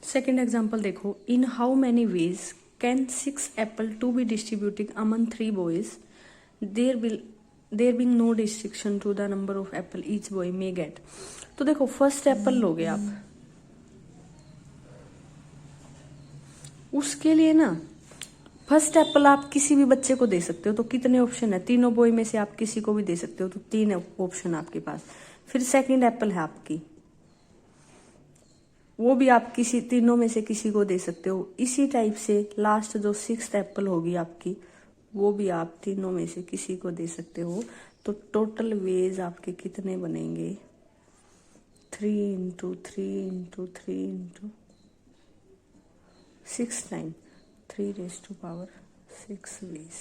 Second example देखो, in how many ways can 6 apple to be distributing among 3 boys, there being no restriction to the number of apple each boy may get. तो देखो first Apple लोगे आप, उसके लिए ना first Apple आप किसी भी बच्चे को दे सकते हो, तो कितने ऑप्शन है, तीनों बॉय में से आप किसी को भी दे सकते हो, तो 3 ऑप्शन आपके पास। फिर सेकंड एप्पल है आपकी, वो भी आप किसी तीनों में से किसी को दे सकते हो। इसी टाइप से लास्ट जो 6th एप्पल होगी आपकी, वो भी आप तीनों में से किसी को दे सकते हो। तो टोटल वेज आपके कितने बनेंगे, 3 into 3 into 3 into 6 time 3⁻6 ways.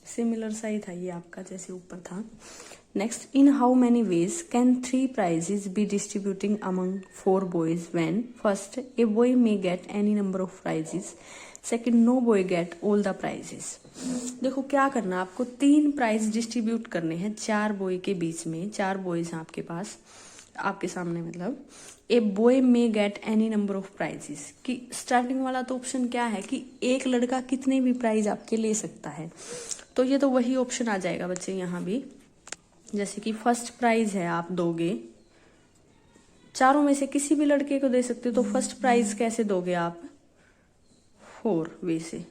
Similar सा ही था ये आपका जैसे ऊपर था। Next, in how many ways can 3 prizes be distributing among 4 boys when first a boy may get any number of prizes, second no boy get all the prizes। देखो क्या करना, आपको 3 प्राइज डिस्ट्रीब्यूट करने हैं 4 बॉय के बीच में। 4 boys हैं आपके पास, आपके सामने, मतलब a boy may get any number of prizes, कि स्टार्टिंग वाला तो ऑप्शन क्या है कि एक लड़का कितने भी प्राइज आपके ले सकता है, तो ये तो वही ऑप्शन आ जाएगा बच्चे यहाँ भी। जैसे कि फर्स्ट प्राइज है आप दोगे, चारों में से किसी भी लड़के को दे सकते हो, तो फर्स्ट प्राइज कैसे दोगे आप, 4 वे से।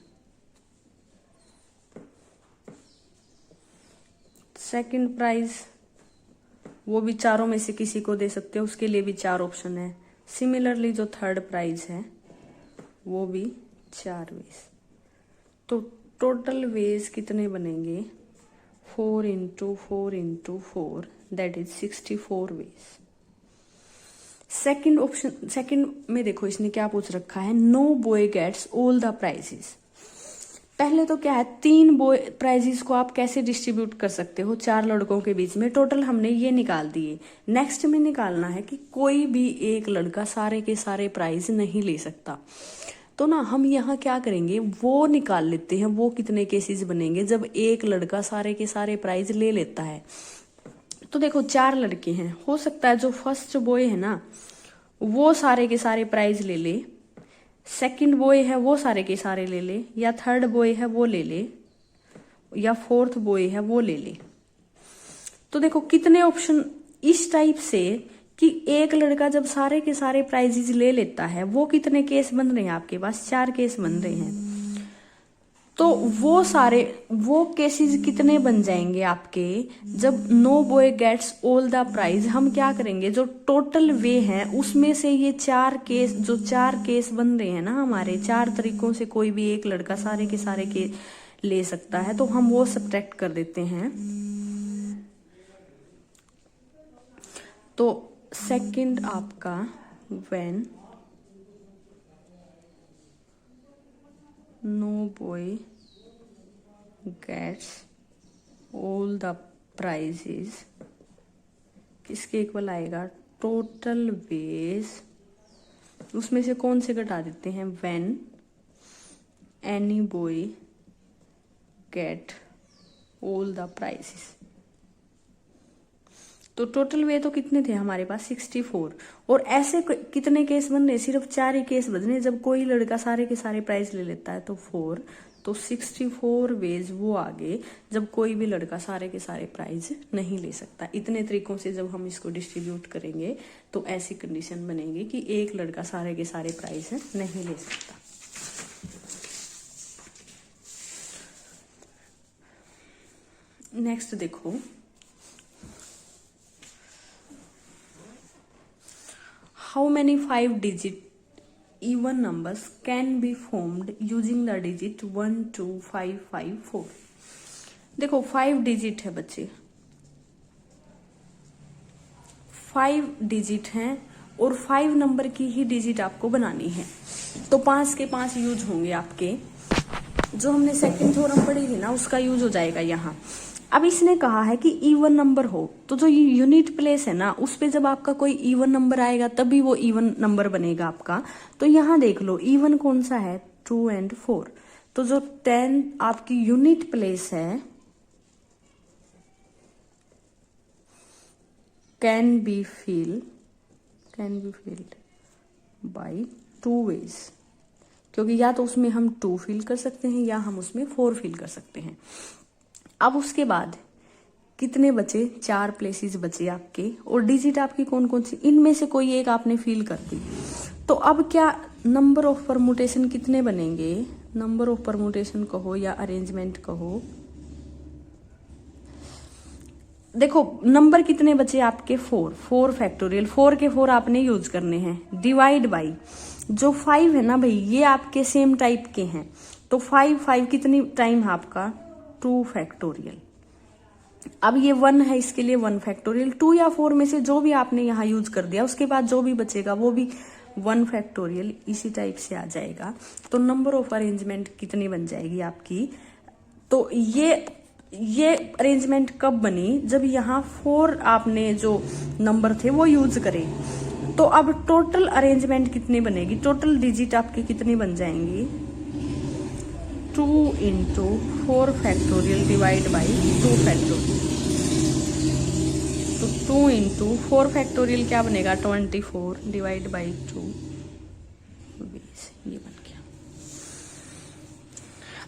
सेकंड प्राइज वो भी चारों में से किसी को दे सकते हो, उसके लिए भी 4 ऑप्शन है। सिमिलरली जो थर्ड प्राइज है वो भी 4 वेज। तो टोटल वेज कितने बनेंगे, 4 into 4 into 4, that is 64 ways. Second option, second में देखो इसने क्या पूछ रखा है, no boy gets all the prizes. पहले तो क्या है, 3 बॉय प्राइजेस को आप कैसे डिस्ट्रीब्यूट कर सकते हो 4 लड़कों के बीच में, टोटल हमने ये निकाल दिए। नेक्स्ट में निकालना है कि कोई भी एक लड़का सारे के सारे प्राइज नहीं ले सकता। तो ना हम यहाँ क्या करेंगे, वो निकाल लेते हैं, वो कितने केसेस बनेंगे जब एक लड़का सारे के सारे प्राइज ले लेता है। तो देखो 4 लड़के हैं, हो सकता है जो फर्स्ट बॉय है ना वो सारे के सारे प्राइज ले ले, सेकंड बॉय है वो सारे के सारे ले ले, या थर्ड बॉय है वो ले ले, या फोर्थ बॉय है वो ले ले। तो देखो कितने ऑप्शन इस टाइप से कि एक लड़का जब सारे के सारे प्राइजेस ले लेता है, वो कितने केस बन रहे हैं आपके पास, 4 केस बन रहे हैं। तो वो केसेस कितने बन जाएंगे आपके, जब no boy gets all the prize, हम क्या करेंगे जो टोटल वे हैं उसमें से ये 4 केस, जो 4 केस बन रहे हैं ना हमारे, 4 तरीकों से कोई भी एक लड़का सारे के सारे के ले सकता है, तो हम वो सब्ट्रैक्ट कर देते हैं। तो सेकंड आपका when no boy gets all the prizes किसके इक्वल आएगा, टोटल वेज, उसमें से कौन से घटा देते हैं, when any boy get all the prizes. तो टोटल वे तो कितने थे हमारे पास, 64। और ऐसे कितने केस बन रहे, सिर्फ 4 ही केस बन रहे, जब कोई लड़का सारे के सारे प्राइज ले लेता है तो 4, तो 64 वेज वो आगे जब कोई भी लड़का सारे के सारे प्राइज नहीं ले सकता। इतने तरीकों से जब हम इसको डिस्ट्रीब्यूट करेंगे तो ऐसी कंडीशन बनेगी कि एक लड़का सारे के सारे प्राइज नहीं ले सकता। नेक्स्ट देखो, how many 5-digit even numbers can be formed using the digit 1, 2, 5, 5, 4। देखो 5 डिजिट है बच्चे, 5 डिजिट हैं और 5 नंबर की ही डिजिट आपको बनानी है, तो 5 के 5 यूज होंगे आपके। जो हमने सेकंड थ्योरम पढ़ी थी ना उसका यूज हो जाएगा यहाँ। अब इसने कहा है कि इवन नंबर हो, तो जो यूनिट प्लेस है ना उस पे जब आपका कोई इवन नंबर आएगा तभी वो इवन नंबर बनेगा आपका। तो यहाँ देख लो इवन कौन सा है, 2 और 4। तो जो 10 आपकी यूनिट प्लेस है, can be filled by 2 ways, क्योंकि या तो उसमें हम 2 फिल कर सकते हैं या हम उसमें 4 फिल कर सकते हैं। अब उसके बाद कितने बचे, 4 प्लेसेस बचे आपके, और डिजिट आपकी कौन कौन सी, इनमें से कोई एक आपने फिल कर दी। तो अब क्या नंबर ऑफ परमुटेशन कितने बनेंगे, नंबर ऑफ परमुटेशन कहो या अरेंजमेंट कहो, देखो नंबर कितने बचे आपके 4 फैक्टोरियल, 4 के 4 आपने यूज करने हैं, डिवाइड बाई जो 5 है ना भाई, ये आपके सेम टाइप के हैं, तो 5 कितनी टाइम है आपका 2 फैक्टोरियल। अब ये 1 है, इसके लिए 1 फैक्टोरियल, 2 या 4 में से जो भी आपने यहाँ यूज कर दिया, उसके बाद जो भी बचेगा वो भी 1 फैक्टोरियल इसी टाइप से आ जाएगा। तो नंबर ऑफ अरेंजमेंट कितनी बन जाएगी आपकी, तो ये अरेंजमेंट कब बनी, जब यहाँ 4 आपने जो नंबर थे वो यूज करे। तो अब टोटल अरेंजमेंट कितनी बनेगी, टोटल डिजिट आपकी कितनी बन जाएंगी, 2 into 4 factorial divide by 2 factorial. तो 2 into 4 फैक्टोरियल क्या बनेगा, 24 डिवाइड बाई 2, ये बन गया।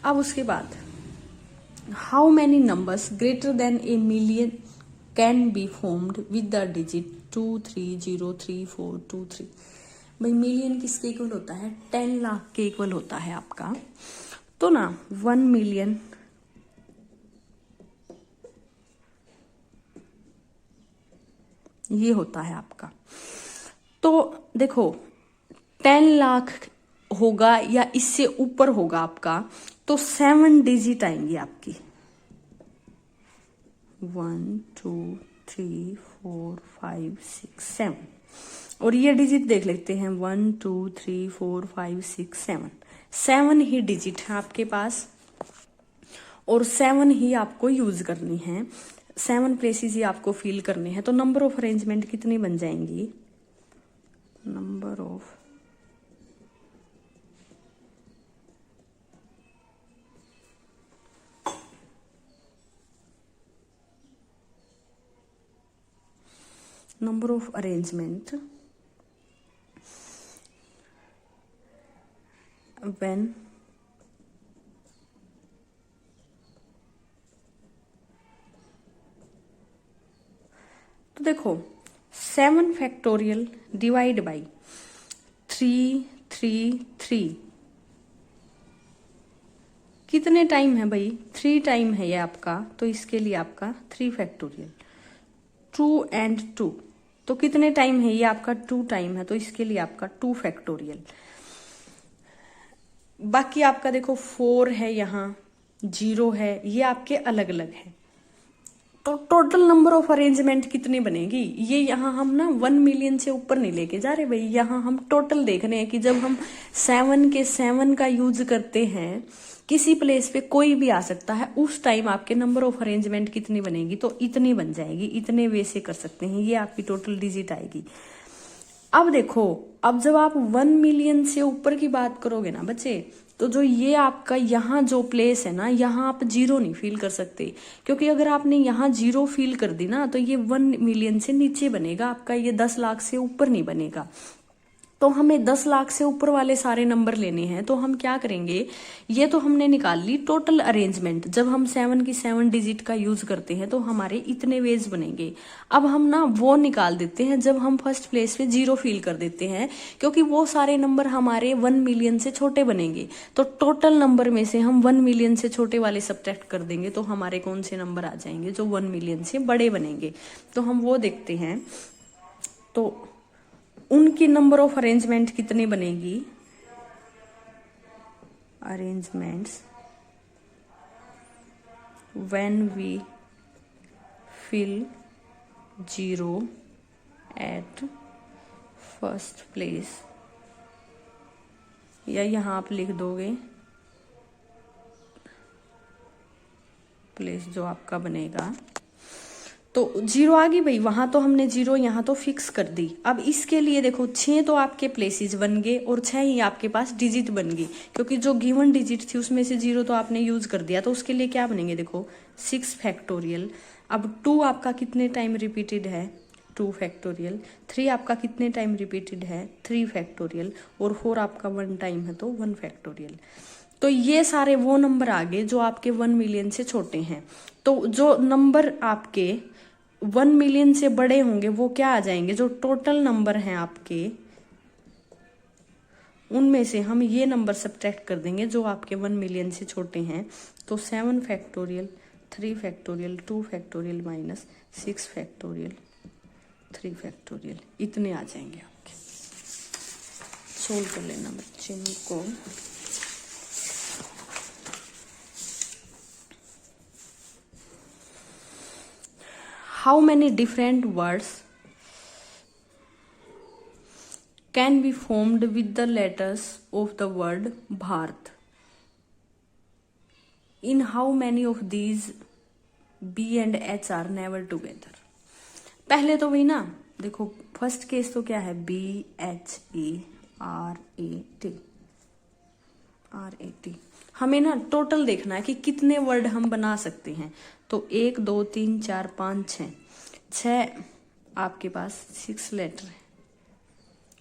अब उसके बाद how many numbers greater than a million can be formed with the digit 23034323। भाई मिलियन किसके इक्वल होता है, 10 लाख के इक्वल होता है आपका। तो ना 1 मिलियन ये होता है आपका। तो देखो 10 लाख होगा या इससे ऊपर होगा आपका, तो 7 डिजिट आएंगी आपकी, 1 2 3 4 5 6 7, और ये डिजिट देख लेते हैं 1 2 3 4 5 6 7, 7 ही डिजिट है आपके पास, और 7 ही आपको यूज करनी है, 7 प्लेसेस ही आपको फिल करने हैं। तो नंबर ऑफ अरेंजमेंट कितनी बन जाएंगी, नंबर ऑफ अरेंजमेंट when तो देखो 7 फैक्टोरियल डिवाइड बाई 3 कितने टाइम है भाई, 3 टाइम है ये आपका, तो इसके लिए आपका 3 फैक्टोरियल, 2 and 2, तो कितने टाइम है ये आपका 2 टाइम है, तो इसके लिए आपका 2 फैक्टोरियल। बाकी आपका देखो 4 है, यहाँ 0 है, ये आपके अलग अलग है। तो टोटल नंबर ऑफ अरेंजमेंट कितनी बनेगी, ये यहाँ हम ना 1 मिलियन से ऊपर नहीं लेके जा रहे भाई, यहाँ हम टोटल देख रहे हैं कि जब हम 7 के 7 का यूज करते हैं, किसी प्लेस पे कोई भी आ सकता है, उस टाइम आपके नंबर ऑफ अरेंजमेंट कितनी बनेगी, तो इतनी बन जाएगी, इतने वे से कर सकते हैं, ये आपकी टोटल डिजिट आएगी। अब देखो, अब जब आप 1 मिलियन से ऊपर की बात करोगे ना बच्चे, तो जो ये आपका यहाँ जो प्लेस है ना, यहाँ आप 0 नहीं फील कर सकते, क्योंकि अगर आपने यहाँ 0 फील कर दी ना, तो ये 1 मिलियन से नीचे बनेगा आपका, ये 10 लाख से ऊपर नहीं बनेगा। तो हमें 10 लाख से ऊपर वाले सारे नंबर लेने हैं, तो हम क्या करेंगे, ये तो हमने निकाल ली टोटल अरेंजमेंट, जब हम 7 की 7 डिजिट का यूज करते हैं तो हमारे इतने वेज बनेंगे। अब हम ना वो निकाल देते हैं जब हम फर्स्ट प्लेस पे 0 फील कर देते हैं, क्योंकि वो सारे नंबर हमारे 1 मिलियन से छोटे बनेंगे, तो टोटल नंबर में से हम 1 मिलियन से छोटे वाले सब्ट्रैक्ट कर देंगे, तो हमारे कौन से नंबर आ जाएंगे जो 1 मिलियन से बड़े बनेंगे। तो हम वो देखते हैं, तो उनकी नंबर ऑफ अरेंजमेंट कितनी बनेगी, arrangements when we fill 0 at first place, या यहां आप लिख दोगे प्लेस जो आपका बनेगा, तो 0 आ गई भाई, वहां तो हमने 0 यहाँ तो फिक्स कर दी। अब इसके लिए देखो 6 तो आपके प्लेसेस बन गए और 6 ही आपके पास डिजिट बन गई, क्योंकि जो गिवन डिजिट थी उसमें से 0 तो आपने यूज कर दिया, तो उसके लिए क्या बनेंगे, देखो 6 फैक्टोरियल। अब 2 आपका कितने टाइम रिपीटेड है, 2 फैक्टोरियल, 3 आपका कितने टाइम रिपीटेड है 3 फैक्टोरियल, और 4 आपका 1 टाइम है तो 1 फैक्टोरियल। तो ये सारे वो नंबर आ गए जो आपके 1 मिलियन से छोटे हैं। तो जो नंबर आपके 1 मिलियन से बड़े होंगे वो क्या आ जाएंगे, जो टोटल नंबर हैं आपके उनमें से हम ये नंबर सब्ट्रैक्ट कर देंगे जो आपके 1 मिलियन से छोटे हैं। तो 7 factorial, 3 factorial, 2 factorial minus 6 factorial, 3 factorial, इतने आ जाएंगे आपके। सोल्व कर लेना बच्चे इनको। How many different words can be formed with the letters of the word Bharat? In how many of these B and H are never together? पहले तो वही ना, देखो फर्स्ट केस तो क्या है BHERAT, हमें ना टोटल देखना है कि कितने वर्ड हम बना सकते हैं। तो 1 2 3 4 5 6 आपके पास 6 लेटर है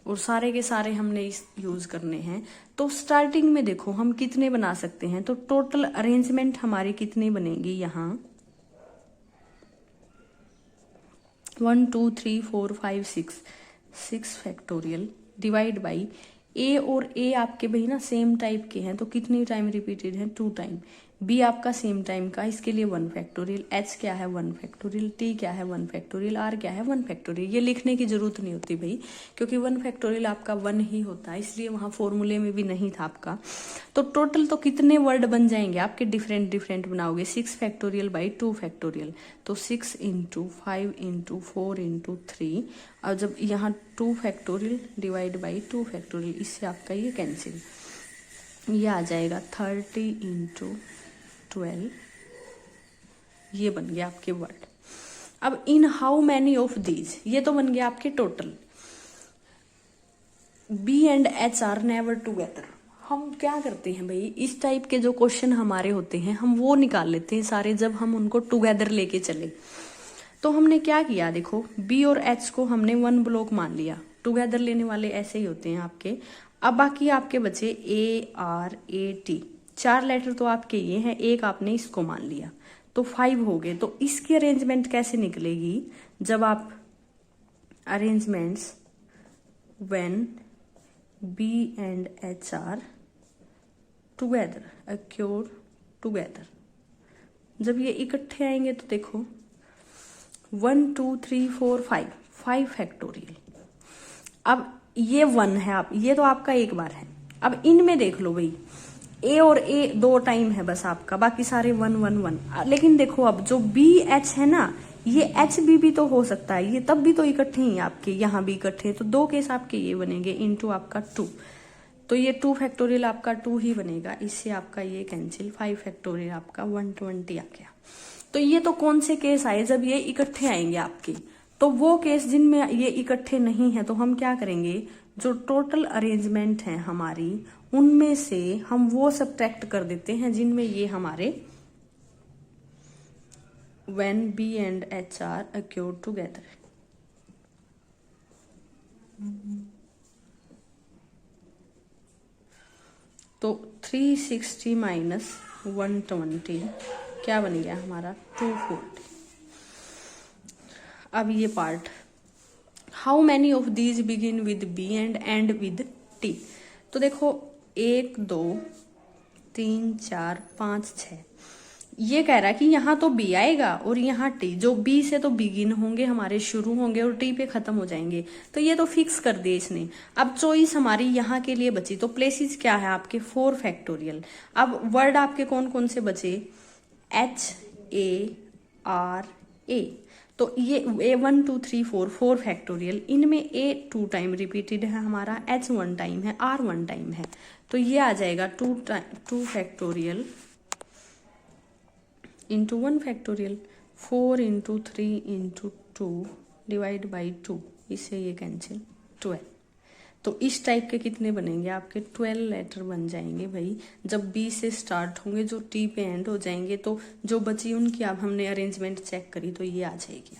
और सारे के सारे हमने यूज करने हैं। तो स्टार्टिंग में देखो हम कितने बना सकते हैं, तो टोटल अरेंजमेंट हमारी कितनी बनेगी यहाँ 1 2 3 4 5 6 फैक्टोरियल डिवाइड बाई ए, और ए आपके भाई ना सेम टाइप के हैं तो कितनी टाइम रिपीटेड है 2 टाइम। बी आपका सेम टाइम का, इसके लिए 1 फैक्टोरियल, एच क्या है 1 फैक्टोरियल, टी क्या है 1 फैक्टोरियल, आर क्या है 1 फैक्टोरियल। ये लिखने की जरूरत नहीं होती भाई, क्योंकि 1 फैक्टोरियल आपका 1 ही होता है, इसलिए वहां फॉर्मूले में भी नहीं था आपका। तो टोटल तो कितने वर्ड बन जाएंगे आपके, डिफरेंट डिफरेंट बनाओगे 6 फैक्टोरियल बाई 2 फैक्टोरियल, तो 6 इंटू 5 इंटू 4 इंटू 3, और जब यहाँ 2 फैक्टोरियल डिवाइड बाई 2 फैक्टोरियल, इससे आपका ये कैंसिल, ये आ जाएगा 30 इंटू 12, ये बन गया आपके वर्ड। अब in how many of these, ये तो बन गया आपके total. B and H are never together. हम क्या करते हैं भाई, इस टाइप के जो क्वेश्चन हमारे होते हैं हम वो निकाल लेते हैं सारे जब हम उनको टुगेदर लेके चले। तो हमने क्या किया, देखो बी और एच को हमने 1 ब्लॉक मान लिया, टुगेदर लेने वाले ऐसे ही होते हैं आपके। अब बाकी आपके बचे ARAT, 4 लेटर तो आपके ये हैं, एक आपने इसको मान लिया, तो 5 हो गए। तो इसकी अरेंजमेंट कैसे निकलेगी, जब आप arrangements when B and H are together, occur together, जब ये इकट्ठे आएंगे तो देखो 1 2 3 4 5 फैक्टोरियल। अब ये 1 है, आप ये तो आपका एक बार है। अब इनमें देख लो भाई, ए और ए 2 टाइम है बस आपका, बाकी सारे 1 1 1। लेकिन देखो अब जो BH है ना, ये HB भी तो हो सकता है, ये तब भी तो इकट्ठे ही आपके, यहाँ भी इकट्ठे, तो 2 केस आपके ये बनेंगे इंटू आपका 2, तो ये 2 फैक्टोरियल आपका 2 ही बनेगा, इससे आपका ये कैंसिल, 5 फैक्टोरियल आपका 120 आ गया। तो ये तो कौन से केस आए, जब ये इकट्ठे आएंगे आपके। तो वो केस जिनमें ये इकट्ठे नहीं है तो हम क्या करेंगे, जो टोटल अरेंजमेंट है हमारी उनमें से हम वो सब्ट्रैक्ट कर देते हैं जिनमें ये हमारे when B and H are occur together। तो 360 माइनस 120 क्या बन गया हमारा 240। अब ये part, how many of these begin with B and with T. तो देखो 1 2 3 4 5 6, ये कह रहा है कि यहाँ तो बी आएगा और यहाँ टी, जो बी से तो बिगिन होंगे हमारे, शुरू होंगे, और टी पे खत्म हो जाएंगे, तो ये तो फिक्स कर दिए इसने। अब चॉइस हमारी यहाँ के लिए बची, तो प्लेसेस क्या है आपके 4 फैक्टोरियल। अब वर्ड आपके कौन कौन से बचे, HARA, तो ये A1 2 3 4 फैक्टोरियल, इनमें A 2 टाइम रिपीटेड है हमारा, H 1 टाइम है, R 1 टाइम है, तो ये आ जाएगा 2 factorial into 1 factorial, 4 into 3 into 2 divide by 2, इससे ये कैंसिल 12। तो इस टाइप के कितने बनेंगे आपके 12 लेटर बन जाएंगे भाई, जब बी से स्टार्ट होंगे, जो टी पे एंड हो जाएंगे। तो जो बची उनकी अब हमने अरेंजमेंट चेक करी तो ये आ जाएगी।